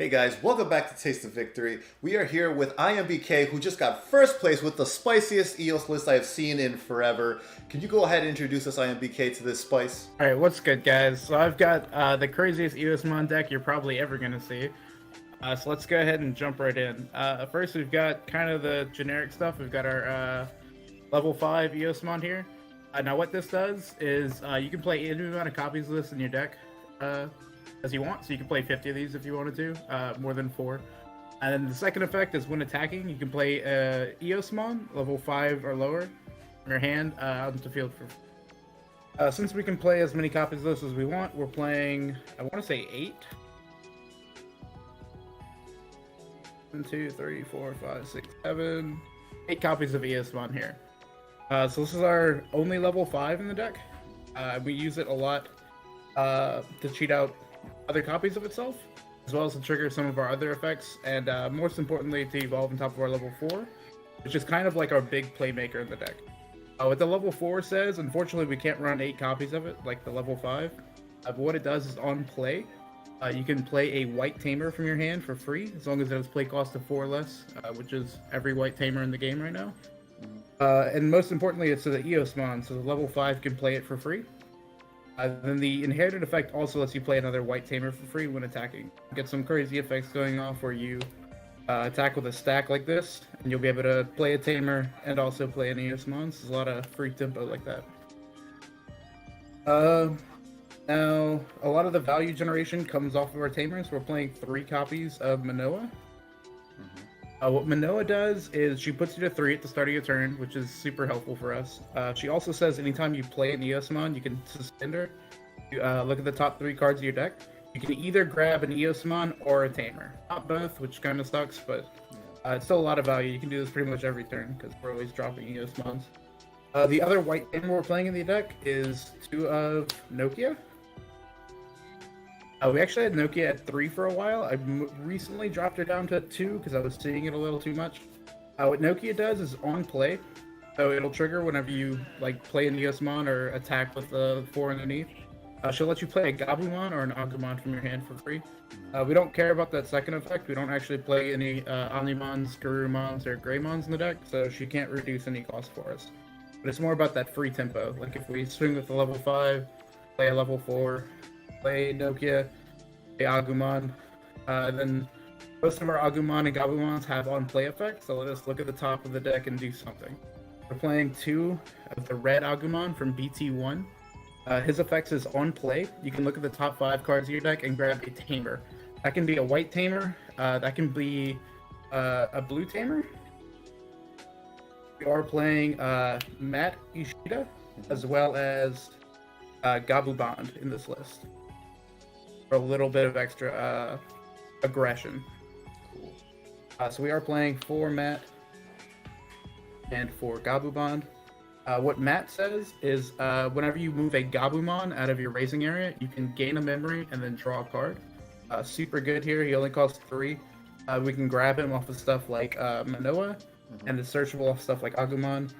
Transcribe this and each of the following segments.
Hey guys, welcome back to Taste of Victory. We are here with IMBK, who just got first place with the spiciest Eos list I have seen in forever. Can you go ahead and introduce us, IMBK, to this spice? Alright, what's good, guys? So I've got the craziest Eosmon deck you're probably ever going to see. So let's go ahead and jump right in. First, we've got kind of the generic stuff. We've got our level 5 Eosmon here. Now what this does is you can play any amount of copies of this in your deck as you want. So you can play 50 of these if you wanted to, more than 4. And then the second effect is when attacking, you can play Eosmon, level 5 or lower, in your hand out into the field for since we can play as many copies of this as we want, we're playing, I want to say 8. 1, 2, 3, 4, 5, 6, 7, 8 copies of Eosmon here. So this is our only level 5 in the deck. We use it a lot to cheat out other copies of itself, as well as to trigger some of our other effects, and most importantly to evolve on top of our level 4, which is kind of like our big playmaker in the deck. What the level 4 says, unfortunately we can't run 8 copies of it like the level 5, but what it does is on play, you can play a white tamer from your hand for free, as long as it has play cost of 4 or less, which is every white tamer in the game right now. And most importantly, it's to the Eosmon, so the level 5 can play it for free. Then the inherited effect also lets you play another white tamer for free when attacking. Get some crazy effects going off where you attack with a stack like this, and you'll be able to play a tamer and also play an Eosmon. So there's a lot of free tempo like that. Now, a lot of the value generation comes off of our tamers. We're playing 3 copies of Menoa. What Menoa does is she puts you to 3 at the start of your turn, which is super helpful for us. She also says anytime you play an Eosmon, you can suspend her. You look at the top 3 cards of your deck. You can either grab an Eosmon or a tamer. Not both, which kind of sucks, but it's still a lot of value. You can do this pretty much every turn because we're always dropping Eosmons. The other white tamer we're playing in the deck is 2 of Nokia. We actually had Nokia at 3 for a while. I recently dropped her down to 2 because I was seeing it a little too much. What Nokia does is on play, so it'll trigger whenever you like play an Eosmon or attack with the 4 underneath. She'll let you play a Gabumon or an Agumon from your hand for free. We don't care about that second effect. We don't actually play any Omnimons, Garurumons, or Greymons in the deck, so she can't reduce any cost for us. But it's more about that free tempo. Like if we swing with the level 5, play a level 4, play Nokia, play Agumon, then most of our Agumon and Gabumons have on-play effects, so let us look at the top of the deck and do something. We're playing 2 of the red Agumon from BT1. His effects is on play. You can look at the top 5 cards of your deck and grab a tamer. That can be a white tamer, that can be a blue tamer. We are playing Matt Ishida, as well as Gabumon in this list. For a little bit of extra aggression. Cool. So we are playing 4 Matt and 4 Gabumon. What Matt says is whenever you move a Gabumon out of your raising area, you can gain a memory and then draw a card. Super good here. He only costs 3. We can grab him off of stuff like Menoa, and it's searchable off stuff like Agumon.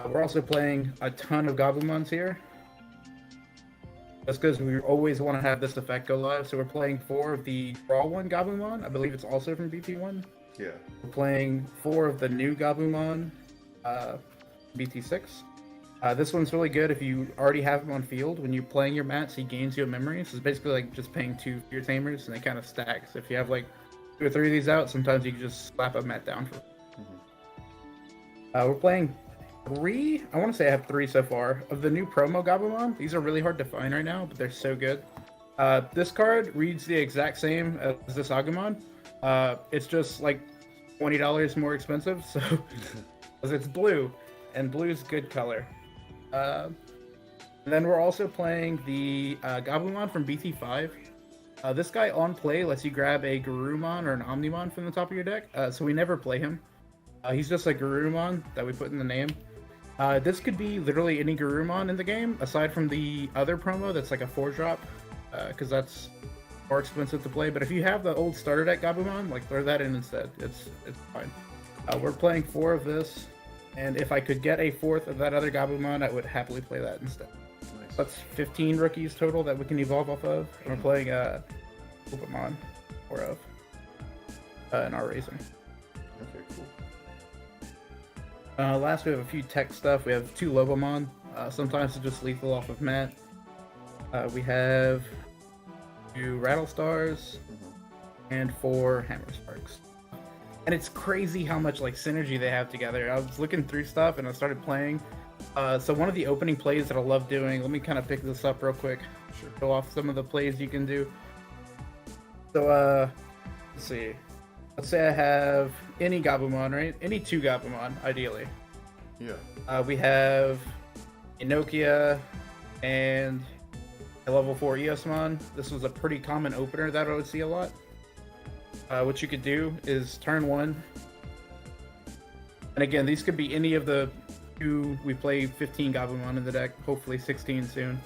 We're also playing a ton of Gabumons here. That's because we always want to have this effect go live. So we're playing 4 of the Draw 1 Gabumon. I believe it's also from BT1. Yeah. We're playing 4 of the new Gabumon, BT6. This one's really good if you already have him on field. When you're playing your mats, he gains you a memory. So it's basically like just paying 2 for your tamers, and they kind of stack. So if you have like 2 or 3 of these out, sometimes you can just slap a mat down for. We're playing 3, I want to say I have 3 so far, of the new promo Gabumon. These are really hard to find right now, but they're so good. This card reads the exact same as this Agumon. It's just like $20 more expensive, so because it's blue, and blue's good color. Then we're also playing the Gabumon from BT5. This guy on play lets you grab a Garurumon or an Omnimon from the top of your deck, so we never play him. He's just a Garurumon that we put in the name. This could be literally any Garurumon in the game, aside from the other promo that's like a 4-drop, because that's more expensive to play. But if you have the old starter deck Gabumon, like throw that in instead. It's fine. We're playing 4 of this, and if I could get a 4th of that other Gabumon, I would happily play that instead. Nice. That's 15 rookies total that we can evolve off of. And we're playing Upamon 4 of. in our raising. Okay, cool. Last, we have a few tech stuff. We have 2 Lobomon. Sometimes it's just lethal off of mat. We have 2 Raddle Stars and 4 Hammer Sparks. And it's crazy how much like synergy they have together. I was looking through stuff and I started playing. So one of the opening plays that I love doing, let me kind of pick this up real quick. Sure. Show off some of the plays you can do. So let's see. Let's say I have any Gabumon, right? Any 2 Gabumon, ideally. Yeah. We have a Nokia and a level 4 Eosmon. This was a pretty common opener that I would see a lot. What you could do is turn 1. And again, these could be any of the 2. We play 15 Gabumon in the deck, hopefully 16 soon.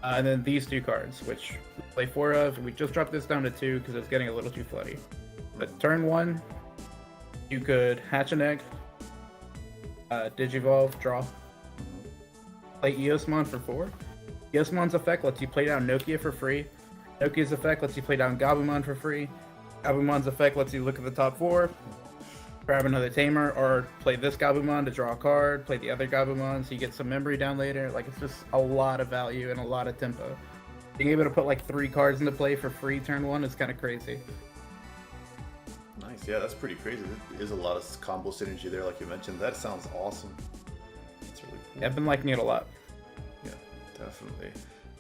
And then these 2 cards, which we play 4 of. We just dropped this down to 2 because it's getting a little too floody. But turn 1, you could hatch an egg, Digivolve, draw, play Eosmon for 4. Eosmon's effect lets you play down Nokia for free. Nokia's effect lets you play down Gabumon for free. Gabumon's effect lets you look at the top 4, grab another tamer, or play this Gabumon to draw a card, play the other Gabumon so you get some memory down later. Like, it's just a lot of value and a lot of tempo. Being able to put like 3 cards into play for free turn 1 is kind of crazy. Nice. Yeah, that's pretty crazy. There is a lot of combo synergy there, like you mentioned. That sounds awesome. That's really cool. Yeah, I've been liking it a lot. Yeah, definitely.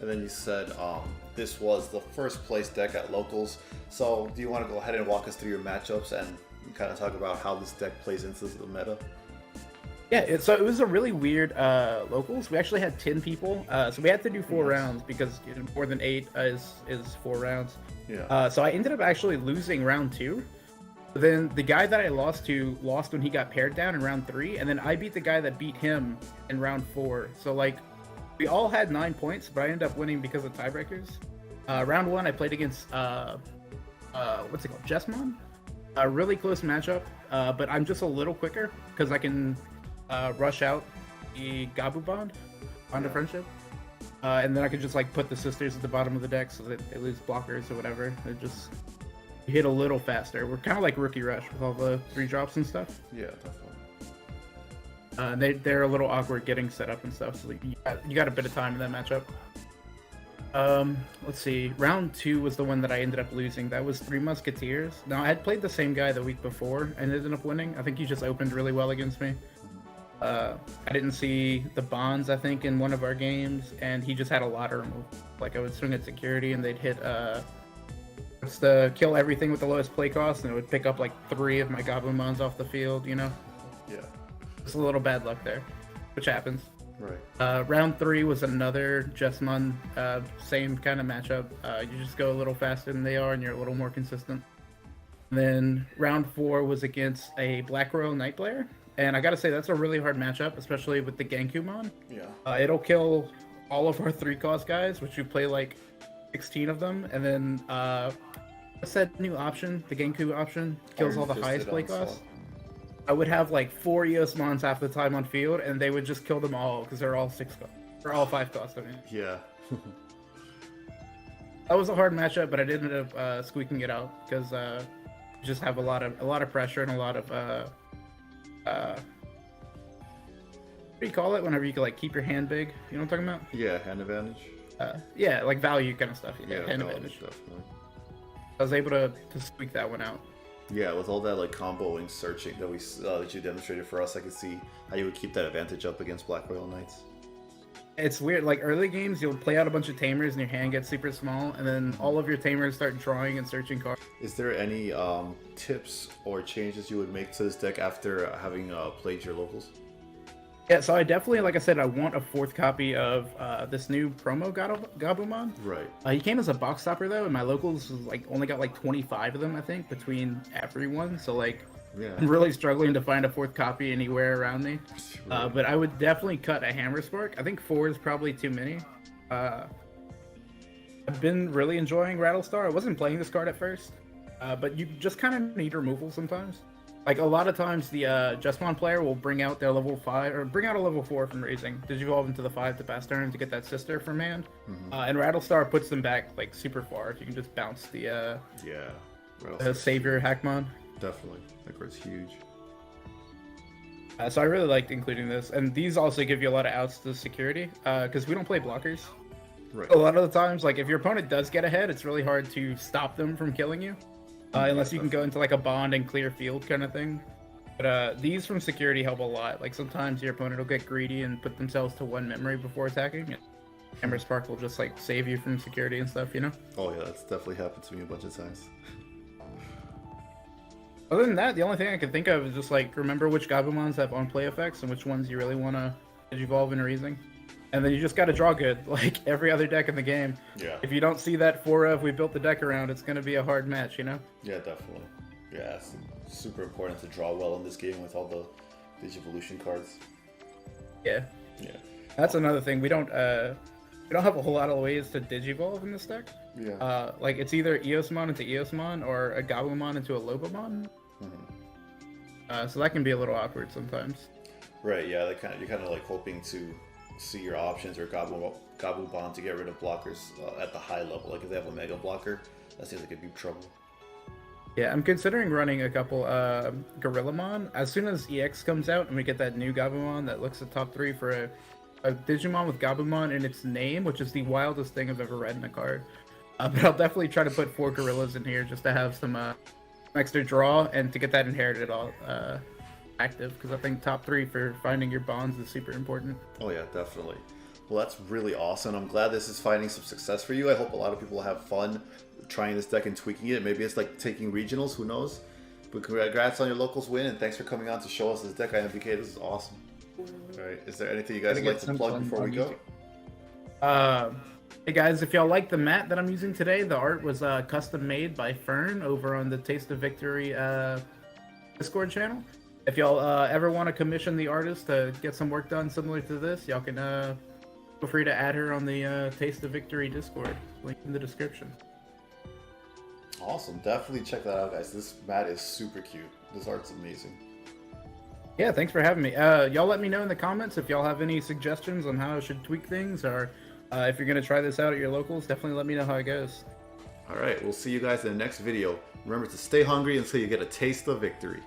And then you said this was the first place deck at locals. So do you want to go ahead and walk us through your matchups and kind of talk about how this deck plays into the meta? Yeah, so it was a really weird locals. We actually had 10 people, so we had to do 4 rounds because more than 8 is 4 rounds. Yeah. So I ended up actually losing round 2. But then the guy that I lost to lost when he got paired down in round 3, and then I beat the guy that beat him in round 4. So like, we all had 9 points, but I ended up winning because of tiebreakers. Round 1, I played against what's it called, Jesmon? A really close matchup, but I'm just a little quicker because I can rush out the Gabumon onto Friendship. And then I could just like put the sisters at the bottom of the deck so that they lose blockers or whatever. It just hit a little faster. We're kind of like Rookie Rush with all the 3 drops and stuff. Yeah, definitely. They're a little awkward getting set up and stuff, so you got a bit of time in that matchup. Let's see. Round 2 was the one that I ended up losing. That was 3 Musketeers. Now, I had played the same guy the week before and ended up winning. I think he just opened really well against me. I didn't see the bonds, I think, in one of our games, and he just had a lot of removal. Like, I would swing at security, and they'd hit, just kill everything with the lowest play cost, and it would pick up, like, 3 of my Gabumons off the field, you know? Yeah. Just a little bad luck there, which happens. Right. Round 3 was another Jesmon, same kind of matchup. You just go a little faster than they are, and you're a little more consistent. And then round 4 was against a Black Royal Night Player. And I gotta say, that's a really hard matchup, especially with the Gabumon. Yeah. It'll kill all of our 3-cost guys, which you play like 16 of them. And then what's that new option? The Genku option kills all the highest play costs. I would have like 4 Eosmons half the time on field, and they would just kill them all because they're all 6 cost, or all 5 cost. I mean. Yeah. That was a hard matchup, but I did end up squeaking it out because you just have a lot of pressure and a lot of what do you call it whenever you can like keep your hand big? You know what I'm talking about? Yeah, hand advantage. Yeah, like value kind of stuff. Yeah, hand advantage. Definitely. I was able to squeak that one out. Yeah, with all that like comboing searching that that you demonstrated for us, I could see how you would keep that advantage up against Black Royal Knights. It's weird, like early games, you'll play out a bunch of tamers and your hand gets super small, and then all of your tamers start drawing and searching cards. Is there any tips or changes you would make to this deck after having played your locals? Yeah, so I definitely, like I said, I want a 4th copy of this new promo Gabumon. Right. He came as a box stopper though, and my locals was like only got like 25 of them, I think, between everyone. So like, yeah. I'm really struggling to find a 4th copy anywhere around me. Right. But I would definitely cut a Hammer Spark. I think 4 is probably too many. I've been really enjoying Rattlestar. I wasn't playing this card at first, but you just kind of need removal sometimes. Like a lot of times, the Jesmon player will bring out their level 5 or bring out a level 4 from raising. Digivolve into the 5 to pass turn to get that sister from hand, and Rattlestar puts them back like super far if you can just bounce the savior Hackmon. Definitely. That card's huge. So I really liked including this, and these also give you a lot of outs to security, because we don't play blockers. Right. A lot of the times, like if your opponent does get ahead, it's really hard to stop them from killing you, unless you can go into like a bond and clear field kind of thing. But these from security help a lot. Like sometimes your opponent will get greedy and put themselves to 1 memory before attacking, and Hammer Spark will just like save you from security and stuff, you know? Oh yeah, that's definitely happened to me a bunch of times. Other than that, the only thing I can think of is just like remember which Gabumons have on-play effects and which ones you really want to evolve into Raising. And then you just got to draw good, like every other deck in the game. Yeah. If you don't see that 4 of we built the deck around, it's going to be a hard match, you know? Yeah, definitely. Yeah, it's super important to draw well in this game with all the Digivolution cards. Yeah. Yeah. That's another thing. We don't have a whole lot of ways to Digivolve in this deck. Yeah. Like it's either Eosmon into Eosmon or a Gabumon into a Lobomon. So that can be a little awkward sometimes. Right, yeah, you're kind of like hoping to see your options or Gabumon to get rid of blockers at the high level. Like if they have a Mega Blocker, that seems like it'd be trouble. Yeah, I'm considering running a couple Gorillamon. As soon as EX comes out and we get that new Gabumon that looks at top 3 for a Digimon with Gabumon in its name, which is the wildest thing I've ever read in a card. But I'll definitely try to put 4 Gorillas in here just to have some extra draw and to get that inherited all active, because I think top 3 for finding your bonds is super important. Oh yeah, definitely. Well, that's really awesome. I'm glad this is finding some success for you. I hope a lot of people have fun trying this deck and tweaking it. Maybe it's like taking regionals, who knows? But congrats on your locals win, and thanks for coming on to show us this deck, IMBK. This is awesome. All right, is there anything you guys would like to plug before we go? Hey guys, if y'all like the mat that I'm using today, the art was custom made by Fern over on the Taste of Victory Discord channel. If y'all ever want to commission the artist to get some work done similar to this, y'all can feel free to add her on the Taste of Victory Discord. Link in the description. Awesome, definitely check that out, guys. This mat is super cute. This art's amazing. Yeah, thanks for having me. Y'all let me know in the comments if y'all have any suggestions on how I should tweak things, or if you're going to try this out at your locals, definitely let me know how it goes. All right, we'll see you guys in the next video. Remember to stay hungry until you get a taste of victory.